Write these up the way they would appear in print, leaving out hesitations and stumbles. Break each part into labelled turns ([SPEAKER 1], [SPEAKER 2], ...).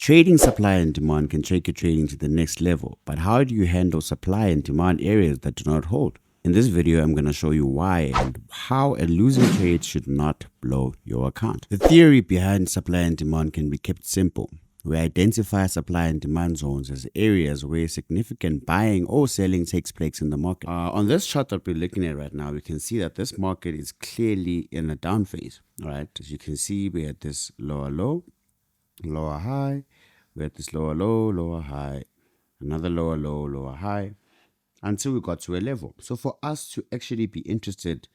[SPEAKER 1] Trading supply and demand can take your trading to the next level, but how do you handle supply and demand areas that do not hold? In this video, I'm going to show you why and how a losing trade should not blow your account. The theory behind supply and demand can be kept simple. We identify supply and demand zones as areas where significant buying or selling takes place in the market. On this chart that we're looking at right now, we can see that this market is clearly in a down phase. All right, as you can see, we had this lower low, lower high, we had this lower low, lower high, another lower low, lower high, until we got to a level. So for us to actually be interested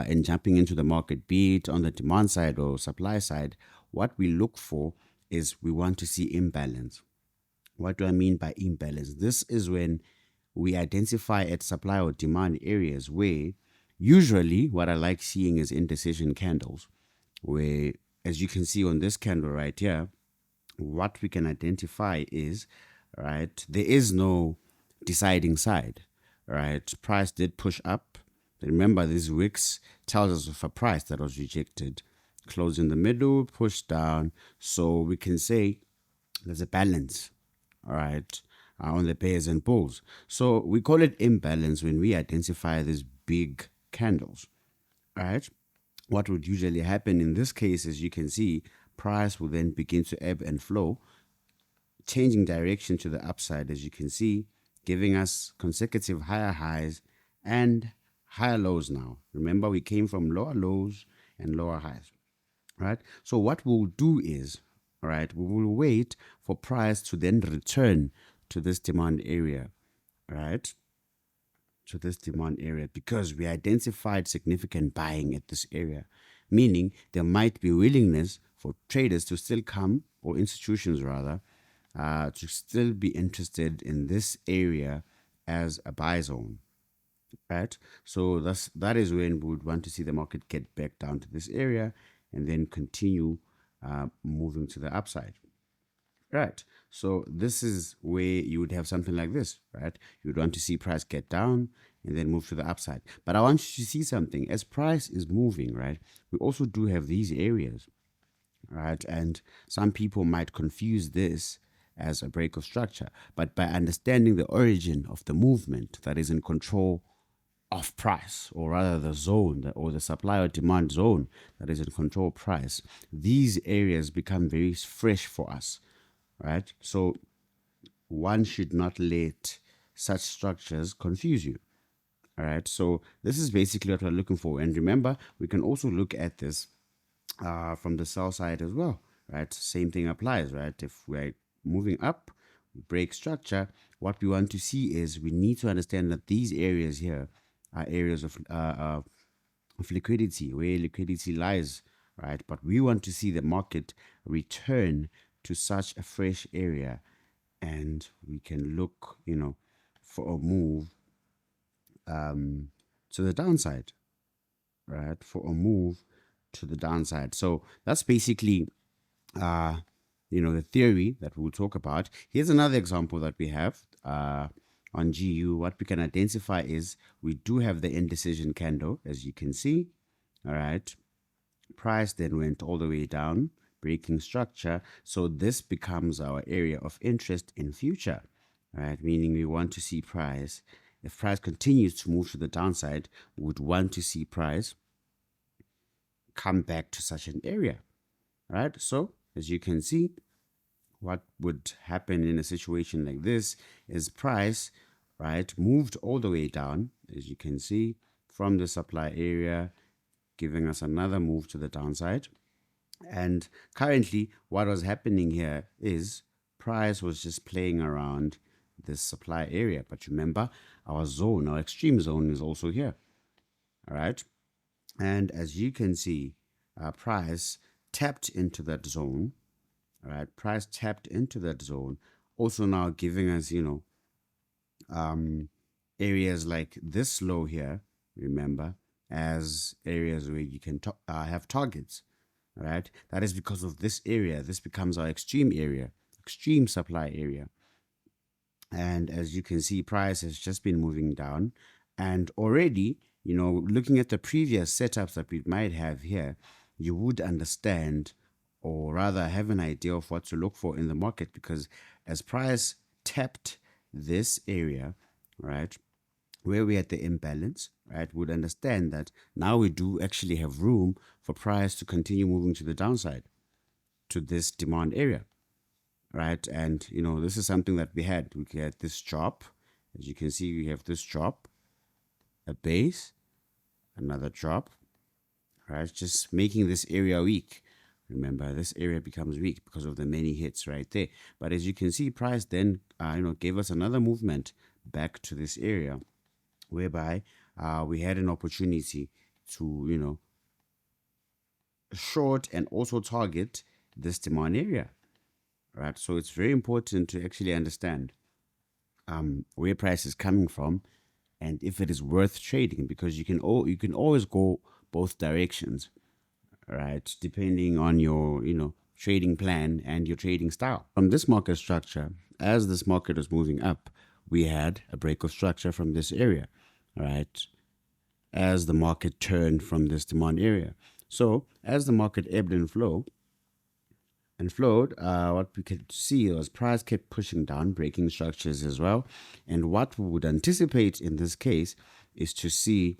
[SPEAKER 1] in jumping into the market, be it on the demand side or supply side, what we look for is we want to see imbalance. What do I mean by imbalance? This is when we identify at supply or demand areas where usually what I like seeing is indecision candles, where, as you can see on this candle right here, what we can identify is, right, there is no deciding side, right? Price did push up. Remember, this wicks tells us of a price that was rejected, closed in the middle, pushed down. So we can say there's a balance, all right, on the bears and bulls. So we call it imbalance when we identify these big candles, right? What would usually happen in this case is, you can see, price will then begin to ebb and flow, changing direction to the upside, as you can see, giving us consecutive higher highs and higher lows now. Remember, we came from lower lows and lower highs, right? So what we'll do is, all right, we will wait for price to then return to this demand area, right? To this demand area, because we identified significant buying at this area, meaning there might be willingness for traders to still come, or institutions rather, to still be interested in this area as a buy zone, right? So that is when we would want to see the market get back down to this area and then continue moving to the upside. Right. So this is where you would have something like this, right? You would want to see price get down and then move to the upside. But I want you to see something. As price is moving, right, we also do have these areas, right? And some people might confuse this as a break of structure. But by understanding the origin of the movement that is in control of price, or rather the zone or the supply or demand zone that is in control of price, these areas become very fresh for us. Right? So one should not let such structures confuse you. All right. So this is basically what we're looking for. And remember, we can also look at this from the sell side as well. Right? Same thing applies, right? If we're moving up, we break structure, what we want to see is we need to understand that these areas here are areas of liquidity, where liquidity lies, right? But we want to see the market return to such a fresh area, and we can look, for a move to the downside, right? For a move to the downside. So that's basically the theory that we'll talk about. Here's another example that we have on GU. What we can identify is we do have the indecision candle, as you can see. All right, price then went all the way down, breaking structure. So this becomes our area of interest in future, right? Meaning we want to see price. If price continues to move to the downside, we would want to see price come back to such an area, right? So as you can see, what would happen in a situation like this is price, right, moved all the way down, as you can see, from the supply area, giving us another move to the downside. And currently, what was happening here is price was just playing around this supply area. But remember, our zone, our extreme zone, is also here. All right. And as you can see, price tapped into that zone. All right. Price tapped into that zone, also now giving us, areas like this low here, remember, as areas where you can have targets. All right, that is because of this area. This becomes our extreme area, extreme supply area. And as you can see, price has just been moving down. And already, looking at the previous setups that we might have here, you would understand or rather have an idea of what to look for in the market, because as price tapped this area, right, where we're at the imbalance, right, would understand that now we do actually have room for price to continue moving to the downside to this demand area, right? And this is something that we had. We had this drop. As you can see, we have this drop, a base, another drop, right? Just making this area weak. Remember, this area becomes weak because of the many hits right there. But as you can see, price then, gave us another movement back to this area, whereby we had an opportunity to, short and also target this demand area, right? So it's very important to actually understand where price is coming from and if it is worth trading, because you can always go both directions, right? Depending on your trading plan and your trading style. From this market structure, as this market was moving up, we had a break of structure from this area, right? As the market turned from this demand area. So as the market ebbed and flowed, what we could see was price kept pushing down, breaking structures as well. And what we would anticipate in this case is to see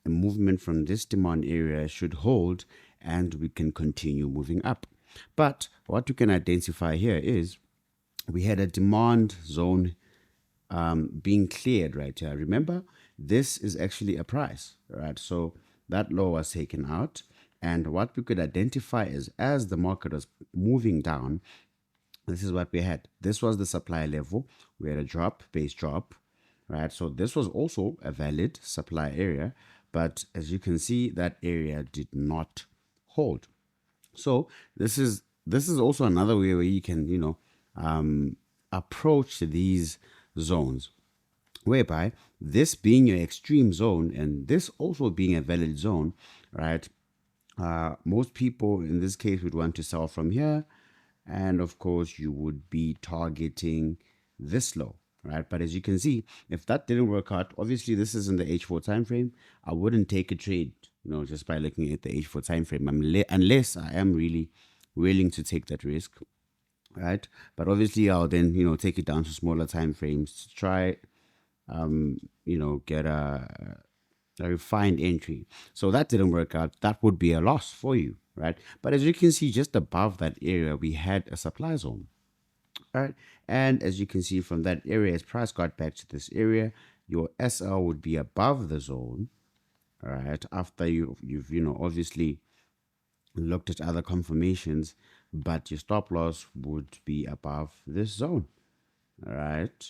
[SPEAKER 1] a movement from this demand area should hold and we can continue moving up. But what we can identify here is we had a demand zone being cleared right here. Remember, this is actually a price, right? So that low was taken out. And what we could identify is as the market was moving down, this is what we had. This was the supply level. We had a drop, base drop, right? So this was also a valid supply area. But as you can see, that area did not hold. So this is also another way where you can, approach these zones, whereby this being your extreme zone and this also being a valid zone, right? Most people in this case would want to sell from here, and of course you would be targeting this low, right? But as you can see, if that didn't work out, obviously this is in the H4 time frame. I wouldn't take a trade, just by looking at the H4 time frame, unless I am really willing to take that risk, right? But obviously I'll then take it down to smaller time frames to try get a refined entry. So that didn't work out. That would be a loss for you, right? But as you can see, just above that area, we had a supply zone, right? And as you can see from that area, as price got back to this area, your SL would be above the zone, right? After you've obviously looked at other confirmations, but your stop loss would be above this zone, all right?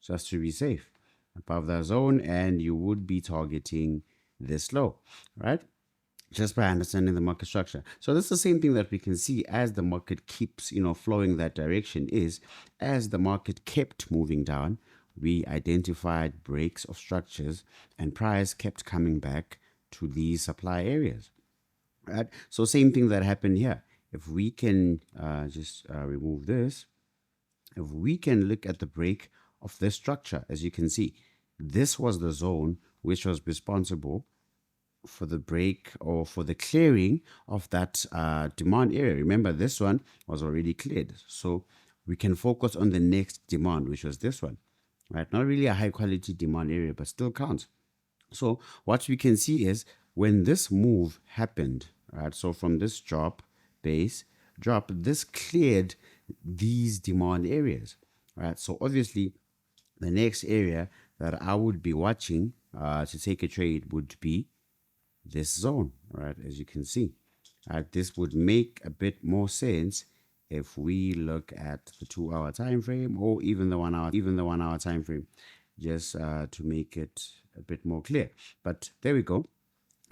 [SPEAKER 1] Just to be safe, above that zone, and you would be targeting this low, right? Just by understanding the market structure. So this is the same thing that we can see as the market keeps, flowing that direction, is as the market kept moving down, we identified breaks of structures and price kept coming back to these supply areas, right? So same thing that happened here. If we can just remove this, if we can look at the break of this structure, as you can see, this was the zone which was responsible for the break or for the clearing of that demand area. Remember, this one was already cleared. So we can focus on the next demand, which was this one, right? Not really a high quality demand area, but still counts. So what we can see is when this move happened, right? So from this drop, base, drop, this cleared these demand areas, right? So obviously the next area that I would be watching to take a trade would be this zone, right? As you can see, this would make a bit more sense if we look at the 2-hour time frame or even the 1-hour time frame, just to make it a bit more clear. But there we go.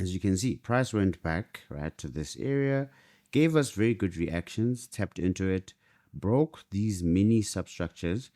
[SPEAKER 1] As you can see, price went back right to this area, gave us very good reactions, tapped into it, broke these mini substructures,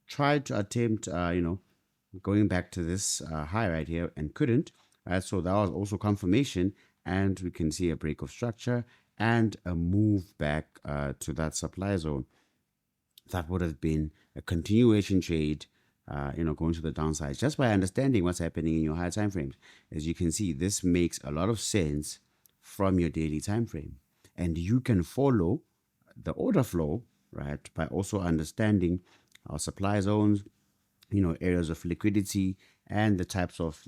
[SPEAKER 1] tried to attempt going back to this high right here and couldn't. So that was also confirmation, and we can see a break of structure and a move back to that supply zone. That would have been a continuation trade, going to the downside, just by understanding what's happening in your higher time frames. As you can see, this makes a lot of sense from your daily time frame. and you can follow the order flow, right, by also understanding our supply zones, areas of liquidity, and the types of,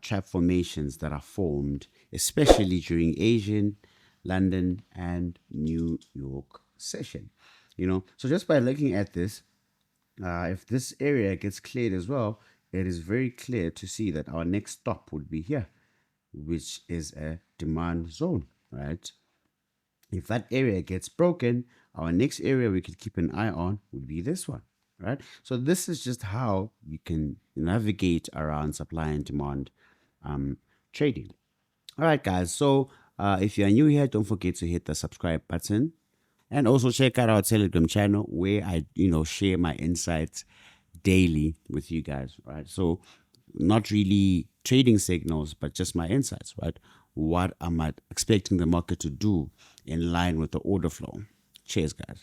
[SPEAKER 1] trap formations that are formed, especially during Asian, London, and New York session. So just by looking at this, if this area gets cleared as well, it is very clear to see that our next stop would be here, which is a demand zone, right? If that area gets broken, our next area we could keep an eye on would be this one, right? So this is just how you can navigate around supply and demand trading. All right, guys. So if you are new here, don't forget to hit the subscribe button, and also check out our Telegram channel where I, share my insights daily with you guys, right? So not really trading signals, but just my insights, right? What am I expecting the market to do in line with the order flow? Cheers, guys.